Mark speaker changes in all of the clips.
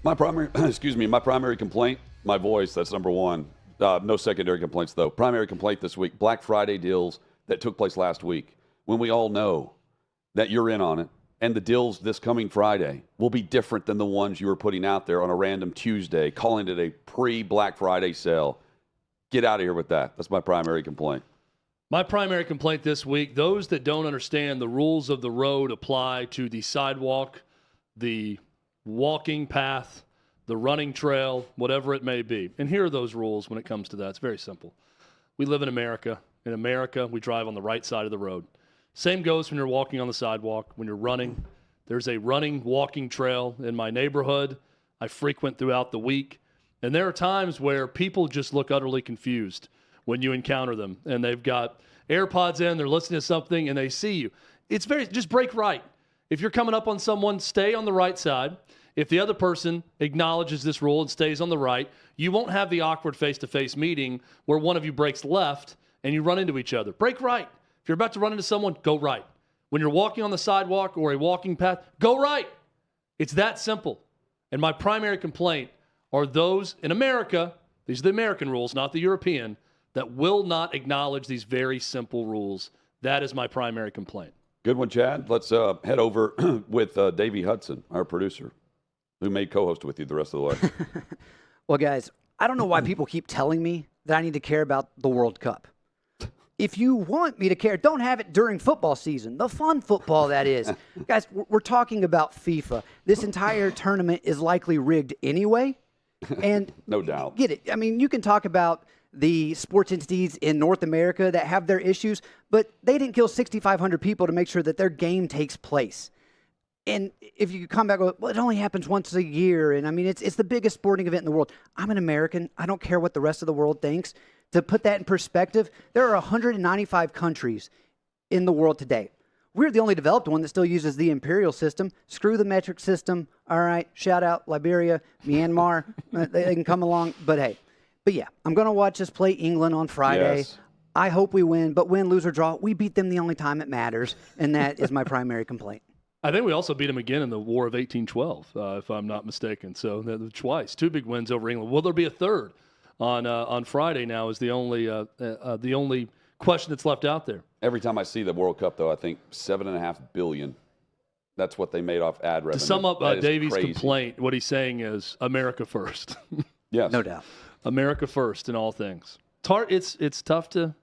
Speaker 1: My primary, my primary complaint, my voice, that's number one. No secondary complaints, though. Primary complaint this week, Black Friday deals that took place last week, when we all know that you're in on it, and the deals this coming Friday will be different than the ones you were putting out there on a random Tuesday, calling it a pre-Black Friday sale. Get out of here with that. That's my primary complaint.
Speaker 2: My primary complaint this week, those that don't understand the rules of the road apply to the sidewalk, the walking path, the running trail, whatever it may be. And here are those rules when it comes to that. It's very simple. We live in America. In America, we drive on the right side of the road. Same goes when you're walking on the sidewalk, when you're running. There's a running, walking trail in my neighborhood I frequent throughout the week. And there are times where people just look utterly confused when you encounter them. And they've got AirPods in, they're listening to something, and they see you. Just break right. If you're coming up on someone, stay on the right side. If the other person acknowledges this rule and stays on the right, you won't have the awkward face-to-face meeting where one of you breaks left and you run into each other. Break right. If you're about to run into someone, go right. When you're walking on the sidewalk or a walking path, go right. It's that simple. And my primary complaint are those in America, these are the American rules, not the European, that will not acknowledge these very simple rules. That is my primary complaint.
Speaker 1: Good one, Chad. Let's head over with Davey Hudson, our producer, who may co-host with you the rest of the way.
Speaker 3: Well, guys, I don't know why people keep telling me that I need to care about the World Cup. If you want me to care, don't have it during football season. The fun football, that is. Guys, we're talking about FIFA. This entire tournament is likely rigged anyway. And
Speaker 1: no doubt.
Speaker 3: Get it. I mean, you can talk about the sports entities in North America that have their issues, but they didn't kill 6,500 people to make sure that their game takes place. And if you come back and go, well, it only happens once a year, and I mean, it's the biggest sporting event in the world. I'm an American. I don't care what the rest of the world thinks. To put that in perspective, there are 195 countries in the world today. We're the only developed one that still uses the imperial system. Screw the metric system. All right, shout out Liberia, Myanmar. They can come along. But hey, yeah, I'm going to watch us play England on Friday.
Speaker 1: Yes.
Speaker 3: I hope we win, but win, lose, or draw, we beat them the only time it matters, and that is my primary complaint.
Speaker 2: I think we also beat them again in the War of 1812, if I'm not mistaken. So twice, 2 big wins over England. Will there be a third on Friday? Now is the only question that's left out there.
Speaker 1: Every time I see the World Cup, though, I think $7.5 billion. That's what they made off ad revenue.
Speaker 2: To sum up Davey's complaint, what he's saying is America first.
Speaker 1: Yes,
Speaker 3: no doubt.
Speaker 2: America first in all things. It's tough to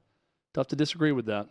Speaker 2: disagree with that.